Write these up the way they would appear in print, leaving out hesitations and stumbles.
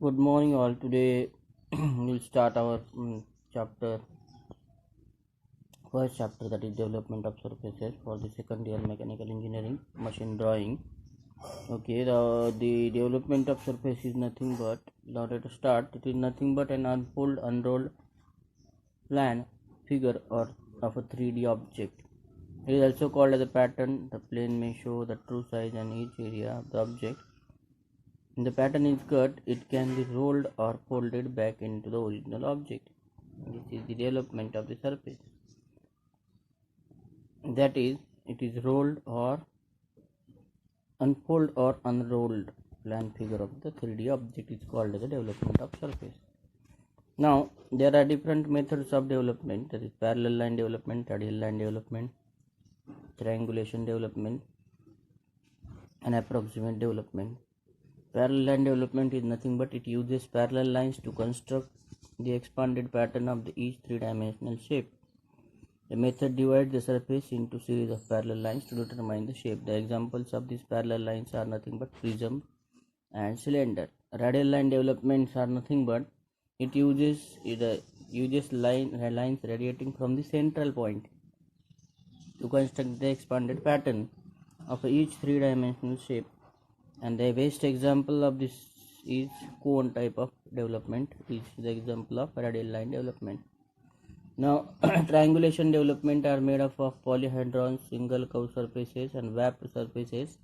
Good morning, all. Today we'll start our chapter, first chapter, that is development of surfaces for the second year mechanical engineering, machine drawing. Okay, the development of surface is nothing but, now let us start. It is nothing but an unrolled plan, figure, or of a 3D object. It is also called as a pattern. The plane may show the true size and each area of the object. When the pattern is cut, it can be rolled or folded back into the original object. This is the development of the surface. That is, it is rolled or unfold or unrolled plan figure of the 3D object is called as the development of surface. Now, there are different methods of development, that is parallel line development, radial line development, triangulation development, and approximate development. Parallel line development is nothing but it uses parallel lines to construct the expanded pattern of each three-dimensional shape. The method divides the surface into series of parallel lines to determine the shape. The examples of these parallel lines are nothing but prism and cylinder. Radial line developments are nothing but it uses lines radiating from the central point to construct the expanded pattern of each three-dimensional shape. And the best example of this is cone type of development, is the example of radial line development. Now, triangulation development are made up of polyhedrons, single curved surfaces, and warped surfaces.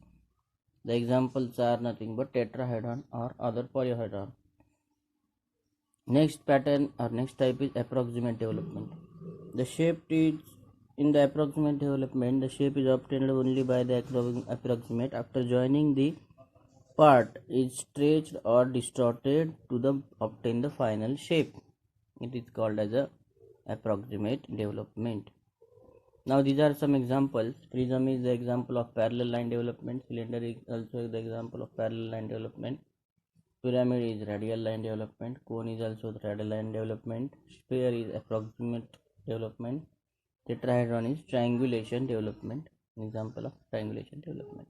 The examples are nothing but tetrahedron or other polyhedron. Next pattern or next type is approximate development. The shape is in the approximate development. The shape is obtained only by the approximate after joining the part is stretched or distorted to obtain the final shape. It is called as a approximate development. Now these are some examples. Prism is the example of parallel line development. Cylinder is also the example of parallel line development. Pyramid is radial line development. Cone is also the radial line development. Sphere is approximate development. Tetrahedron is triangulation development. An example of triangulation development.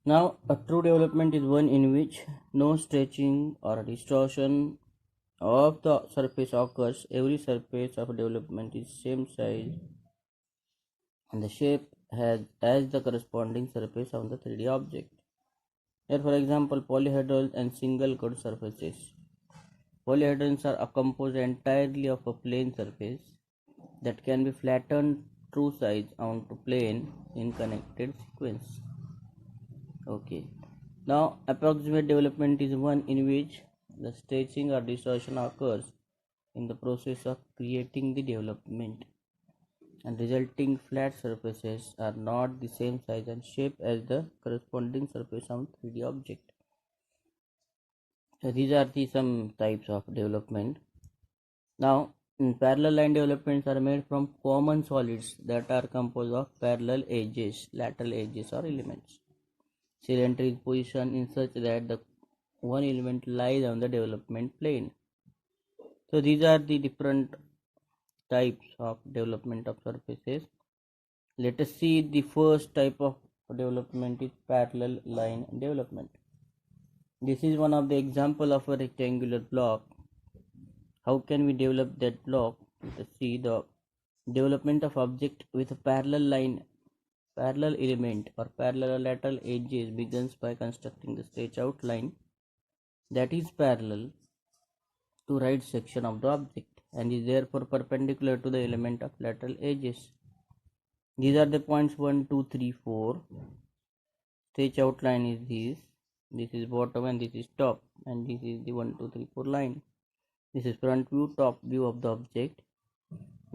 Now, a true development is one in which no stretching or distortion of the surface occurs. Every surface of development is same size and the shape as the corresponding surface of the 3D object. Here, for example, polyhedral and single curved surfaces. Polyhedrons are composed entirely of a plane surface that can be flattened true size onto plane in connected sequence. Okay. Now, approximate development is one in which the stretching or distortion occurs in the process of creating the development, and resulting flat surfaces are not the same size and shape as the corresponding surface on 3D object. So these are some types of development. Now, parallel line developments are made from common solids that are composed of parallel edges, lateral edges, or elements. Cylinder is positioned in such that the one element lies on the development plane. So these are the different types of development of surfaces. Let us see the first type of development is parallel line development. This is one of the example of a rectangular block. How can we develop that block? Let us see the development of object with a parallel element or parallel lateral edges begins by constructing the stretch out line that is parallel to right section of the object and is therefore perpendicular to the element of lateral edges. These are the points 1, 2, 3, 4. Stretch outline is this is bottom and this is top, and this is the 1, 2, 3, 4 line. This is front view, top view of the object.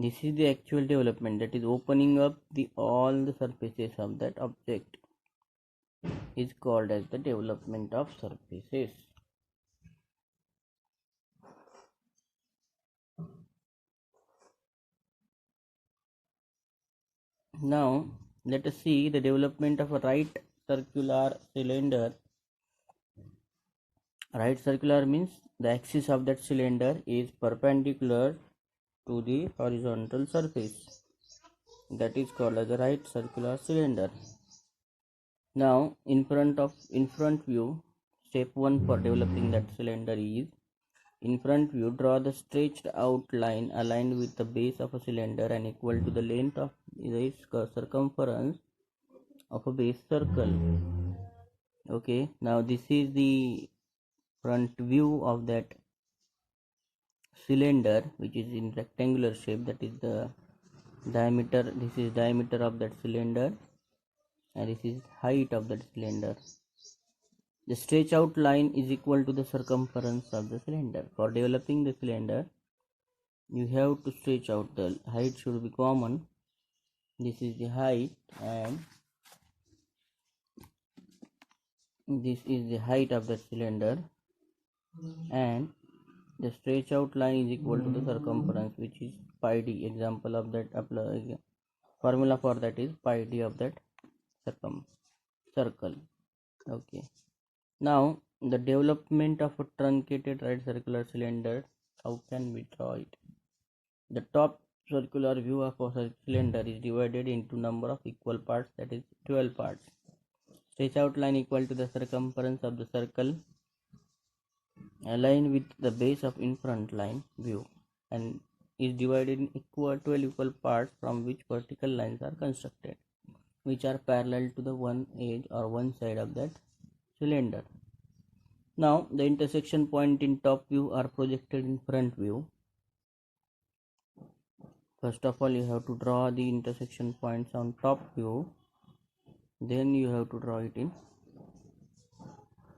This is the actual development, that is opening up all the surfaces of that object is called as the development of surfaces. Now let us see the development of a right circular cylinder. Right circular means the axis of that cylinder is perpendicular to the horizontal surface. That is called as a right circular cylinder. Now in front view, step 1 for developing that cylinder is, in front view, draw the stretched out line aligned with the base of a cylinder and equal to the length of the circumference of a base circle. Okay, now this is the front view of that cylinder, which is in rectangular shape. That is the diameter. This is diameter of that cylinder, and this is height of that cylinder. The stretch out line is equal to the circumference of the cylinder. For developing the cylinder, you have to stretch out. The height should be common. This is the height, and this is the height of the cylinder, and the stretch out line is equal to the circumference, which is pi d. Example of that formula for that is pi d of that circle. Okay, now the development of a truncated right circular cylinder, how can we draw it? The top circular view of a cylinder is divided into number of equal parts, that is 12 parts. Stretch out line equal to the circumference of the circle aligned with the base of in front line view, and is divided in 12 equal parts, from which vertical lines are constructed, which are parallel to the one edge or one side of that cylinder. Now the intersection point in top view are projected in front view. First of all, you have to draw the intersection points on top view, then you have to draw it in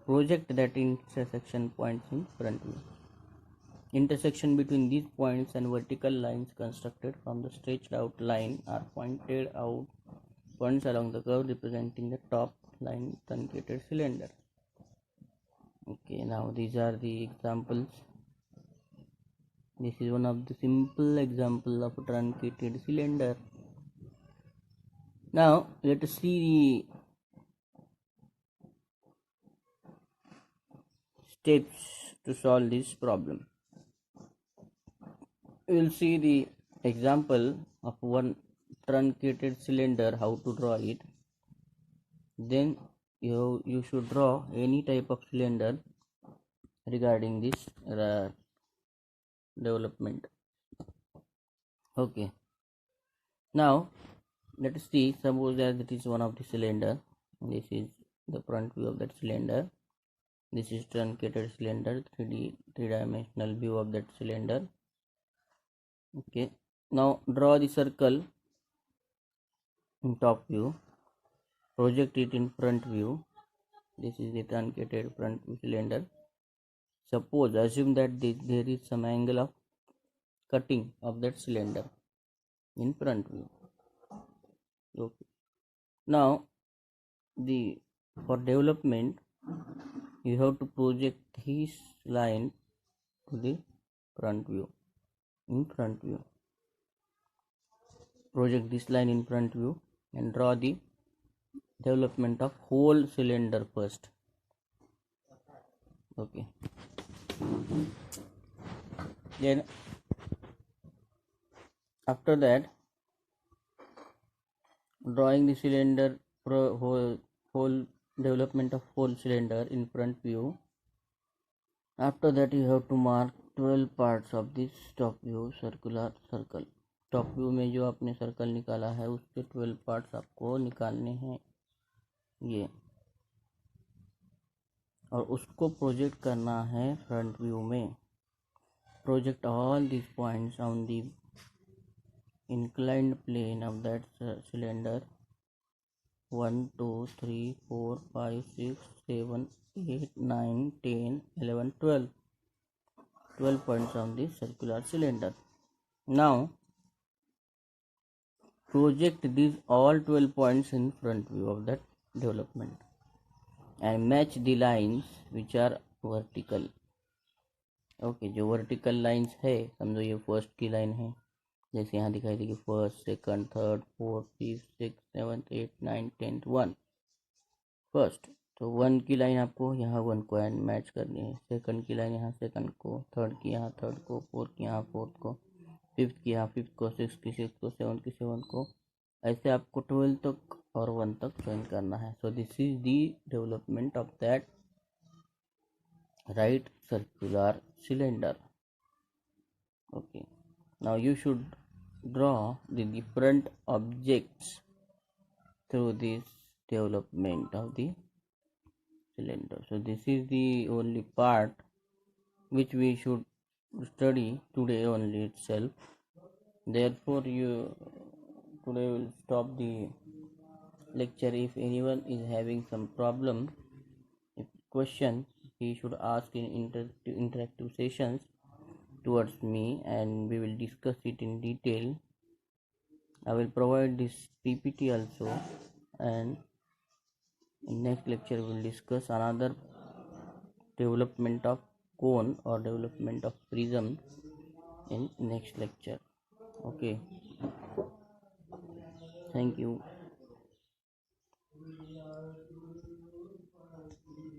project that intersection points in front view. Intersection between these points and vertical lines constructed from the stretched out line are pointed out points along the curve representing the top line truncated cylinder. Okay, now these are the examples. This is one of the simple example of a truncated cylinder. Now let us see the steps to solve this problem. We will see the example of one truncated cylinder, how to draw it. Then you should draw any type of cylinder regarding this development. Okay, now let us see. Suppose that it is one of the cylinder. This is the front view of that cylinder. This is truncated cylinder, three-dimensional view of that cylinder. Okay, now draw the circle in top view, project it in front view. This is the truncated front view cylinder. Suppose, assume that there is some angle of cutting of that cylinder in front view. Okay, now for development, you have to project this line to the front view. In front view, project this line in front view and draw the development of whole cylinder first. Okay, then after that, drawing the cylinder whole development of whole cylinder in front view. After that, you have to mark 12 parts of this top view circular circle. Top view में जो आपने circle निकाला है उसके 12 parts आपको निकालने हैं ये, और उसको प्रोजेक्ट करना है फ्रंट व्यू में. Project all this points on the inclined plane of that cylinder. 1 2 3 4 5 6 7 8 9 10 11 12 points on the circular cylinder. Now project these all 12 points in front view of that development and match the lines which are vertical. Okay, जो vertical lines है, समझो ये first की line है, जैसे यहाँ दिखाई देगी first, second, third, fourth, fifth, six, seventh, eight, nine, tenth, 1 first. तो 1 की लाइन आपको यहाँ 1 को एंड मैच करनी है, सेकंड की लाइन यहाँ सेकंड को, थर्ड की यहाँ थर्ड को, फोर्थ की यहाँ फोर्थ को, फिफ्थ की यहाँ फिफ्थ को, सिक्स की सिक्स को, सेवन्थ की सेवन्थ को, ऐसे आपको 12 तक और 1 तक ज्वाइन करना है. So this is the development of that right circular cylinder. Okay, now you should draw the different objects through this development of the cylinder. So this is the only part which we should study today only itself. Therefore you today will stop the lecture. If anyone is having some problem, if question, he should ask in interactive sessions towards me, and we will discuss it in detail. I will provide this PPT also, and in next lecture we will discuss another development of cone or development of prism in next lecture. Okay, thank you.